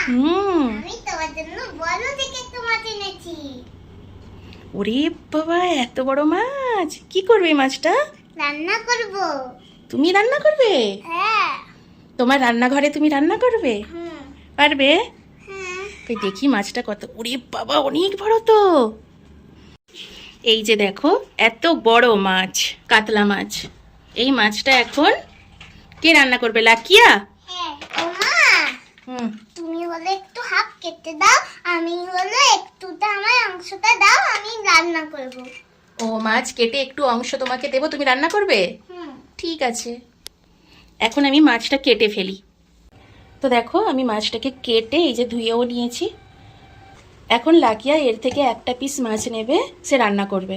আমি তোমার জন্য বড় দেখে একটা মাছ এনেছি। ওরে বাবা, এত বড় মাছ! কি করবে এই মাছটা? রান্না করব। তুমি রান্না করবে? হ্যাঁ। তোমার রান্নাঘরে তুমি রান্না করবে? হুম। পারবে? হ্যাঁ। তো দেখি মাছটা কত। ওরে বাবা, অনেক বড় তো। এই যে দেখো, এত বড় মাছ, কাতলা মাছ। এই মাছটা এখন কে রান্না করবে? লাকিয়া? হ্যাঁ। ওমা, হুম। তুমি হলে একটু হাফ কেটে দাও, আমি হলে একটুটা আমার অংশটা দাও, আমি রান্না করব। ও, মাছ কেটে একটু অংশ তোমাকে দেবো, তুমি রান্না করবে? হুম। ঠিক আছে, এখন আমি মাছটা কেটে ফেলি। তো দেখো, আমি মাছটাকে কেটে এই যে ধুয়েও নিয়েছি। এখন লাকিয়া এর থেকে একটা পিস মাছ নেবে, সে রান্না করবে।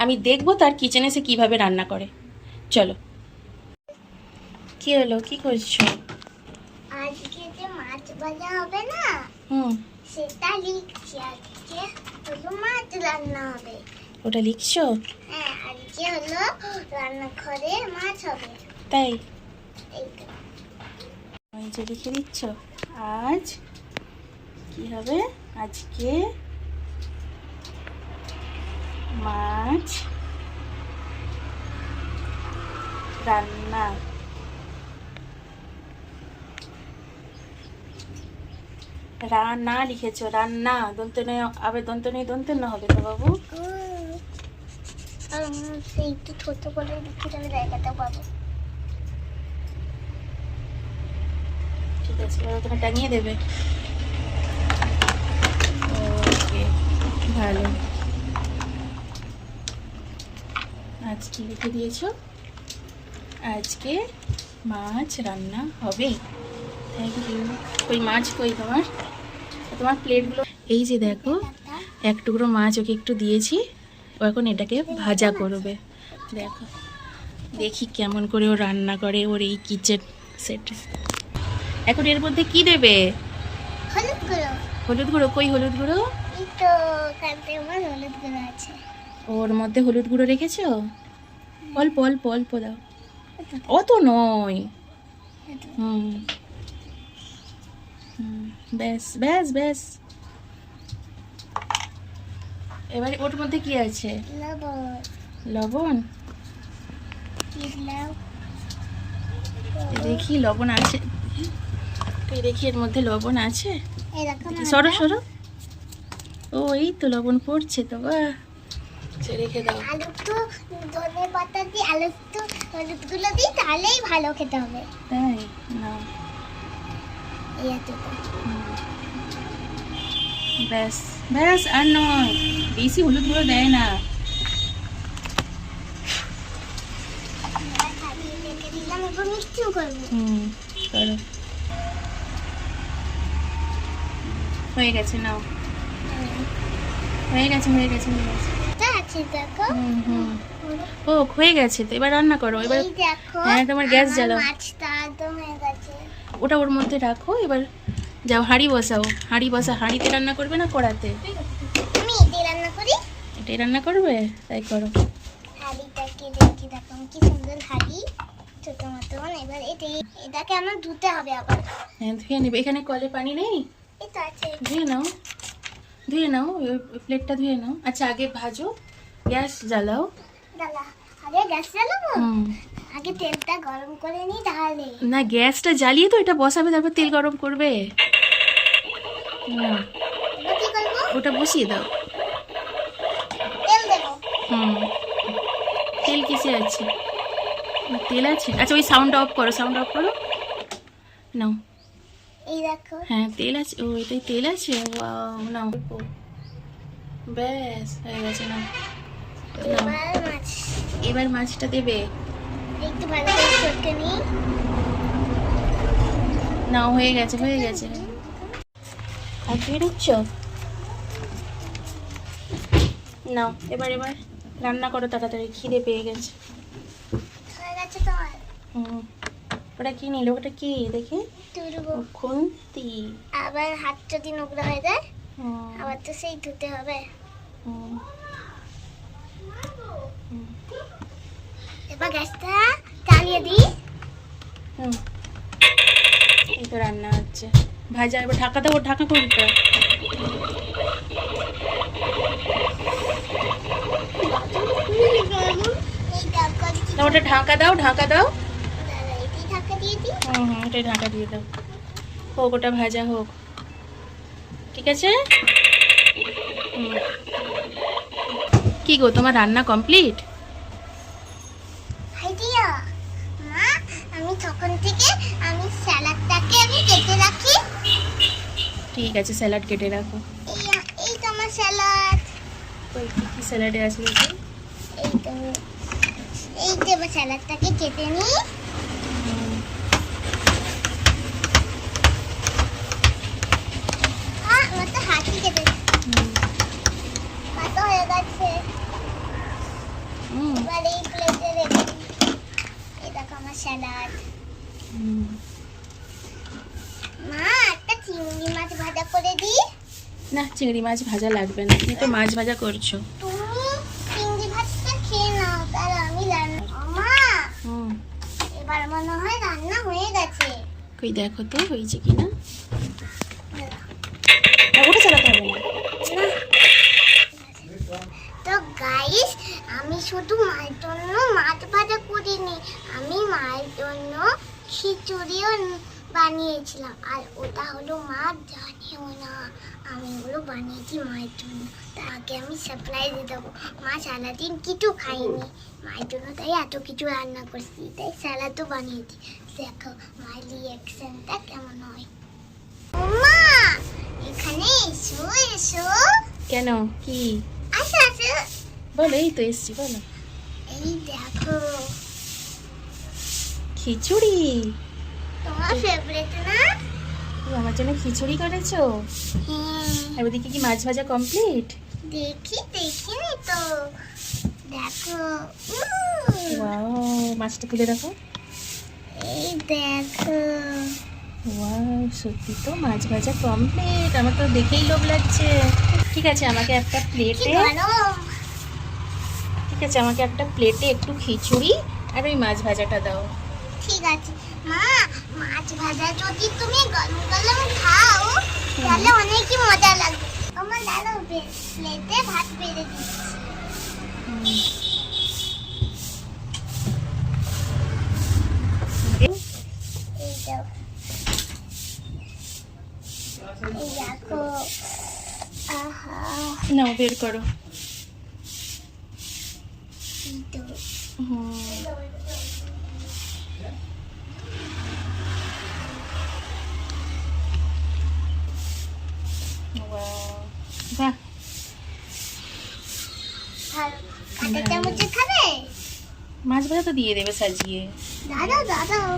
আমি দেখবো তার কিচেনে সে কিভাবে রান্না করে। চলো। কি হলো, কি করছো? আজকে যে মাছ ভাজা হবে না, হুম। সেটা লিখছি। আজকে হলো মাছ রান্না হবে। ওটা লিখছো? হ্যাঁ, আজকে হলো রান্নাঘরে মাছ হবে। তাই? এই তো। ওই যে লিখে দিচ্ছ। আজ কি হবে? আজকে মাছ রান্না। রান্না লিখেছো, রান্না। দন্তনে আবে, দন্তনে দন্তন্য হবে তো বাবু। সেই একটু ছোট করে লিখে আমি জায়গাটা পাবো। ঠিক আছে, এবার ওখানে টাঙিয়ে দেবে। ওকে, ভালো। আজ কি লিখে দিয়েছো? আজকে মাছ রান্না হবে। Thank you. কই মাছ, কই তোমার? তোমার প্লেটগুলো। এই যে দেখো, এক টুকরো মাছ ওকে একটু দিয়েছি, ও এখন এটাকে ভাজা করবে। দেখো, দেখি কেমন করে ও রান্না করে ওর এই কিচেন সেটে। এখন এর মধ্যে কি দেবে? হলুদ গুঁড়ো। হলুদ গুঁড়ো? কই হলুদ গুঁড়ো? এই তো কালকে আমার হলুদ গুঁড়ো আছে। ওর মধ্যে হলুদ গুঁড়ো রেখেছো? অল্প অল্প অল্প দাও, অত নয়। হুম হুম, ব্যাস ব্যাস ব্যাস। এবার ওর মধ্যে কি আছে? লবণ লবণ? দিলাম। দেখি লবণ আছে, দেখি এর মধ্যে লবণ আছে। এরকম সরো সরো। ও, এই তো লবণ পড়ছে তো, বাহ। রেখে দাও। আলু তো ধনে পাতা দিয়ে আলু তো হলুদ গুলো দিই, তাহলেই ভালো খেতে হবে। তাই না? এই এতটা। ব্যাস ব্যাস, আর নয়, বেশি হলুদ গুঁড়ো দেয় না। রেখে দিলাম, এবার মিক্সিও করবো। করো। হয়ে গেছে, নাও। হয়ে গেছে হয়ে গেছে হয়ে গেছে। এটা আছে দেখো। ও, হয়ে গেছে তো, এবার রান্না করো। এবার এই দেখো, হ্যাঁ, তোমার গ্যাস আমার জ্বালাও। মাছটা একদম হয়ে গেছে। ওটা ওর মধ্যে রাখো। এবার যাও, হাঁড়ি বসাও। হাঁড়ি বসা। হাঁড়িতে রান্না করবে না কড়াতে? আমি এটাই রান্না করি। এটাই রান্না করবে? তাই করো। হাঁড়িটাকে দেখি, দেখো কি সুন্দর হাঁড়ি, ছোট মতন। এবার এটাকে আমার ধুতে হবে আবার। হ্যাঁ, ধুয়ে নেবে। এখানে কলে পানি নেই? এই তো আছে। ধুয়ে নাও, ধুয়ে নাও, ওই প্লেটটা ধুয়ে নাও। আচ্ছা, আগে ভাজো, গ্যাস জ্বালাও। দাদা, আগে গ্যাস জ্বালাবো? হুম। আগে তেলটা গরম করে নিই তাহলে। না, গ্যাসটা জ্বালিয়ে তো এটা বসাবে, তারপর তেল গরম করবে। না, এবার কি করবো? ওটা বসিয়ে দাও। তেল দেবো। হুম। তেল কিসে আছে? তেল আছে? আচ্ছা, ওই সাউন্ড অফ করো, সাউন্ড অফ করো। নাও। এই দেখো। হ্যাঁ, তেল আছে। ও, এটাই তেল আছে। ওয়াও, নাও। ব্যাস, হয়ে গেছে। নাও। নাও। এবার মাছ এবার মাছটা দেবে। একটু ভালো করে চটকে নিই। নাও, হয়ে গেছে হয়ে গেছে। আর বেরোচ্ছ? নাও, এবার এবার রান্না করো তাড়াতাড়ি, খিদে পেয়ে গেছে। হয়ে গেছে তোমার? হুম। ওটা কি নিল? ওটা কি দেখি? তুলবো। খুন্তি। আবার হাত যদি নোংরা হয়ে যায়, হুম, আবার তো সেই ধুতে হবে। হুম, হুম, এবার গ্যাসটা চালিয়ে দিই। হুম। এই তো রান্না হচ্ছে। ভাজা, এবার ঢাকা দাও, ঢাকা করে দিতে। দাও, ওটা ঢাকা দাও, ঢাকা দাও। হুম হুম, ওটাই ঢাকা দিয়ে দাও। হোক, ওটা ভাজা হোক, ঠিক আছে। কি গো, তোমার রান্না কমপ্লিট? মা, আমি তখন থেকে আমি স্যালাডটাকে আমি কেটে রাখি। ঠিক আছে, স্যালাড কেটে রাখো। এই তো আমার স্যালাড। ওই কি স্যালাডে আছে দেখি? এই তো এবার স্যালাডটাকে কেটে নিই। আমার তো হাতই কেটে কাটা হয়ে গেছে। এবার এই প্লেটে রেখে দিই। এই দেখো আমার স্যালাড। মা, একটা চিংড়ি মাছ ভাজা করে দিই। না, চিংড়ি মাছ ভাজা লাগবে না, তুমি তো মাছ ভাজা করছো। তুমি চিংড়ি মাছটা খেয়ে নাও, তার আমি রান্না। মা, এবার মনে হয় রান্না হয়ে গেছে। কই দেখো তো হয়েছে কিনা। ওটা চালাতে হবে না। তো গাইস, আমি শুধু মায়ের জন্য মাছ ভাজা করিনি, আমি মায়ের জন্য খিচুড়িও বানিয়েছিলাম। আর ওটা হলো মা জানেও না, আমি ওগুলো বানিয়েছি মায়ের জন্য। তাকে আমি সারপ্রাইজ দেবো। মা সারাদিন কিছু খাইনি মায়ের জন্য, তাই এত কিছু রান্না করছি, তাই স্যালাডও বানিয়েছি। দেখো মায়ের রিয়াকশনটা কেমন হয়। মা, এখানে এসো এসো। কেন, কি? আসো আসো। বলো, এই তো এসছি, বলো। এই দেখো খিচুড়ি। তোমার ফেভারিট না? তুমি আমার জন্য খিচুড়ি করেছো? হ্যাঁ। আর ওদিকে কি মাছ ভাজা কমপ্লিট? দেখিনি তো। দেখো। ওয়াও, মাছটা তুলে রাখো। এই দেখো। ওয়াও, সত্যি তো মাছ ভাজা কমপ্লিট। আমার তো দেখেই লোভ লাগছে। ঠিক আছে, আমাকে একটা প্লেটে, ঠিক আছে, আমাকে একটা প্লেটে একটু খিচুড়ি আর ওই মাছ ভাজাটা দাও। ঠিক আছে মা, মাছ ভাজা যদি তুমি গরম গরম খাও তাহলে অনেকই মজা লাগবে। আমার দাঁড়াও, প্লেটে ভাত বেড়ে দিচ্ছি। এই দাও। এই দেখো। আহা, নাও, বের করো। এই তো। বাহ, আর কাঁটা চামচে খাবে? মাছ ভাজা তো দিয়ে দেবে সাজিয়ে। দাদাও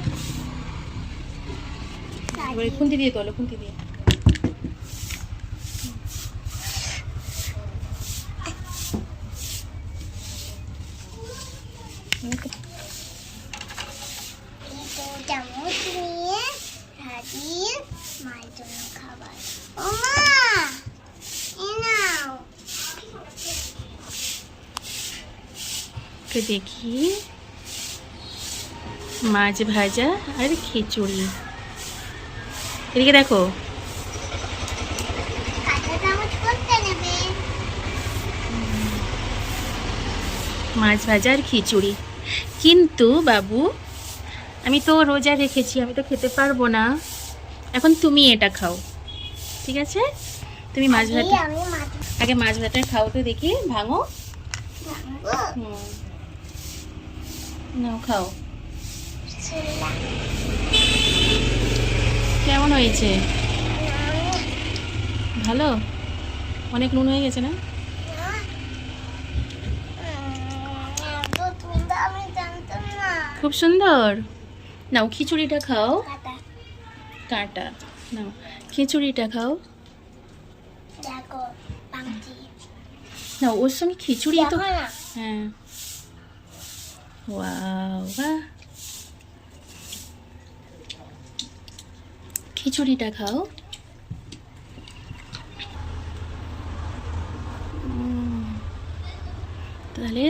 এবারে খুন্তি দিয়ে তোলো, খুন্তি দিয়ে। এই তো চামচ নিয়ে সাজিয়ে মায়ের জন্য খাবার। ও মা, এ নাও। দেখি, মাছ ভাজা আর খিচুড়ি। এদিকে দেখো। কাঁটা চামচ করতে নেবে। মাছ ভাজা আর খিচুড়ি। কিন্তু বাবু, আমি তো রোজা রেখেছি, আমি তো খেতে পারবো না। এখন তুমি এটা খাও, ঠিক আছে? তুমি মাছ ভাজা, আমি মাছ আগে মাছ ভাজাটা খাও তো দেখি, ভাঙো। ভাঙবো। নাও, খাও। ছেলা। কেমন হয়েছে? ভালো? অনেক নুন হয়ে গেছে না? আমি জানতাম না। খুব সুন্দর। নাও, খিচুড়িটা খাও। কাঁটা। কাঁটা। নাও, খিচুড়িটা খাও। দেখো পাংচি। নাও, ওর সঙ্গে খিচুড়ি তো। দেখো না। হ্যাঁ। ওয়াও, বাহ। খিচুড়িটা খাও। তাহলে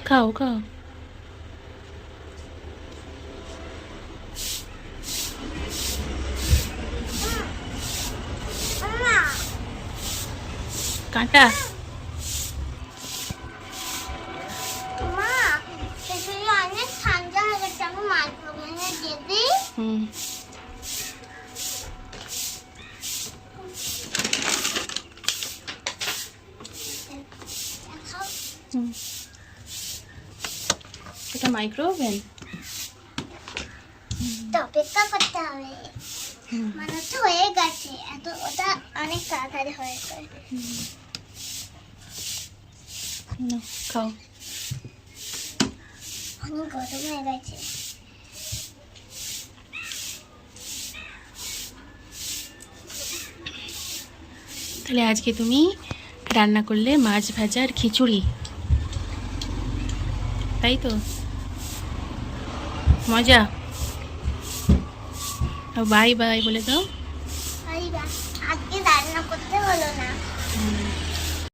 খাও খাও। কাঁটা। মা খিচুড়ি অনেক ঠান্ডা হয়ে গেছে, আমি মাইক্রোওয়েভে দিয়ে দিই। হুম, খাও। হুম। এটা মাইক্রোওভেন। তো অপেক্ষা করতে হবে। হুম, মানে তো হয়ে গেছে, এত ওটা অনেক তাড়াতাড়ি হয়ে গেছে। নাও, খাও। অনেক গরম হয়ে গেছে। তাহলে আজকে তুমি রান্না করলে মাছ ভাজা আর খিচুড়ি, তাই তো? মজা। বাই বাই বলে দাও। আজকে রান্না করতে হলো